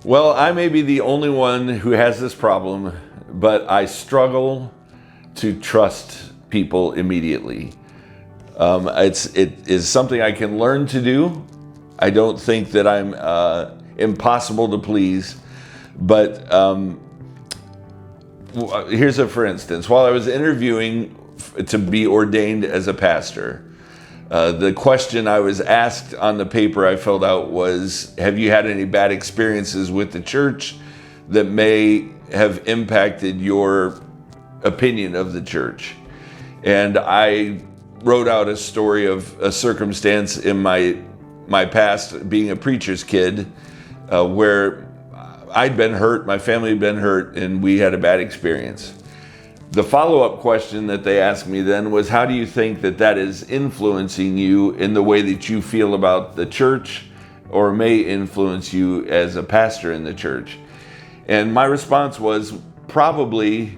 Well, I may be the only one who has this problem, but I struggle to trust people immediately. It is something I can learn to do. I don't think that I'm impossible to please, but here's a for instance. While I was interviewing to be ordained as a pastor, the question I was asked on the paper I filled out was, have you had any bad experiences with the church that may have impacted your opinion of the church? And I wrote out a story of a circumstance in my past being a preacher's kid where I'd been hurt, my family had been hurt, and we had a bad experience. The follow-up question that they asked me then was, how do you think that is influencing you in the way that you feel about the church, or may influence you as a pastor in the church? And my response was, probably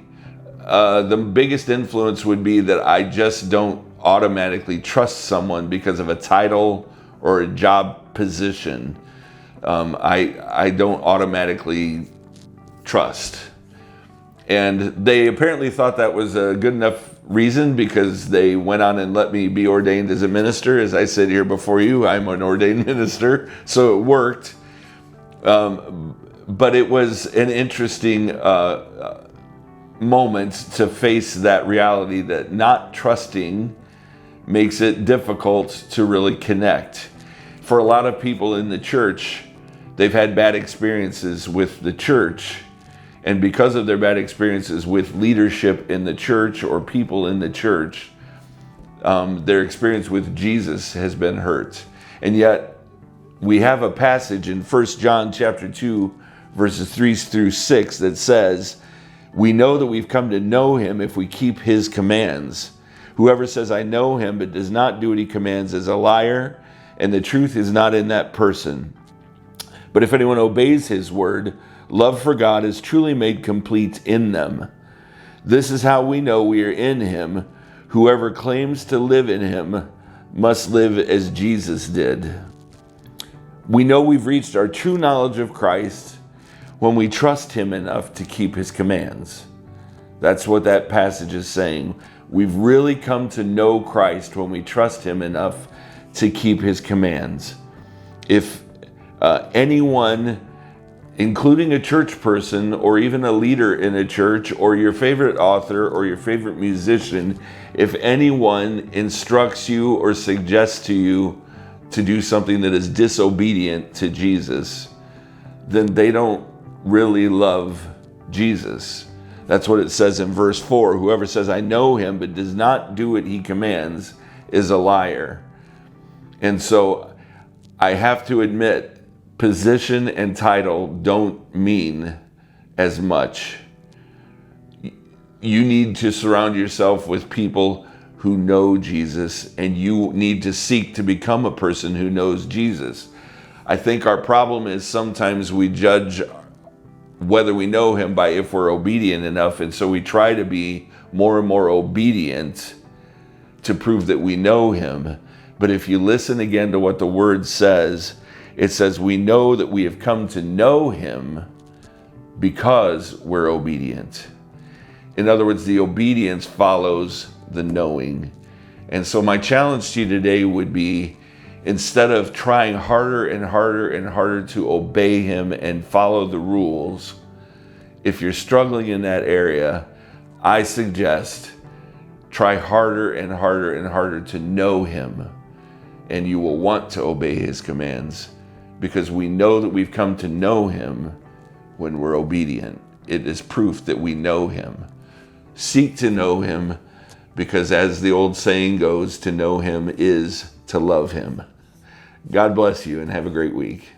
the biggest influence would be that I just don't automatically trust someone because of a title or a job position. I don't automatically trust. And they apparently thought that was a good enough reason, because they went on and let me be ordained as a minister. As I said here before you, I'm an ordained minister, so it worked. But it was an interesting moment to face that reality that not trusting makes it difficult to really connect. For a lot of people in the church, they've had bad experiences with the church. And because of their bad experiences with leadership in the church or people in the church, their experience with Jesus has been hurt. And yet, we have a passage in 1 John chapter 2, verses 3 through 6 that says, we know that we've come to know him if we keep his commands. Whoever says, I know him, but does not do what he commands is a liar, and the truth is not in that person. But if anyone obeys his word, love for God is truly made complete in them. This is how we know we are in him. Whoever claims to live in him must live as Jesus did. We know we've reached our true knowledge of Christ when we trust him enough to keep his commands. That's what that passage is saying. We've really come to know Christ when we trust him enough to keep his commands. If anyone, including a church person or even a leader in a church or your favorite author or your favorite musician, if anyone instructs you or suggests to you to do something that is disobedient to Jesus, then they don't really love Jesus. That's what it says in verse 4. Whoever says, I know him, but does not do what he commands is a liar. And so I have to admit, position and title don't mean as much. You need to surround yourself with people who know Jesus, and you need to seek to become a person who knows Jesus. I think our problem is sometimes we judge whether we know him by if we're obedient enough, and so we try to be more and more obedient to prove that we know him. But if you listen again to what the word says, it says we know that we have come to know him because we're obedient. In other words, the obedience follows the knowing. And so my challenge to you today would be, instead of trying harder and harder and harder to obey him and follow the rules, if you're struggling in that area, I suggest try harder and harder and harder to know him, and you will want to obey his commands, because we know that we've come to know him when we're obedient. It is proof that we know him. Seek to know him, because as the old saying goes, to know him is to love him. God bless you and have a great week.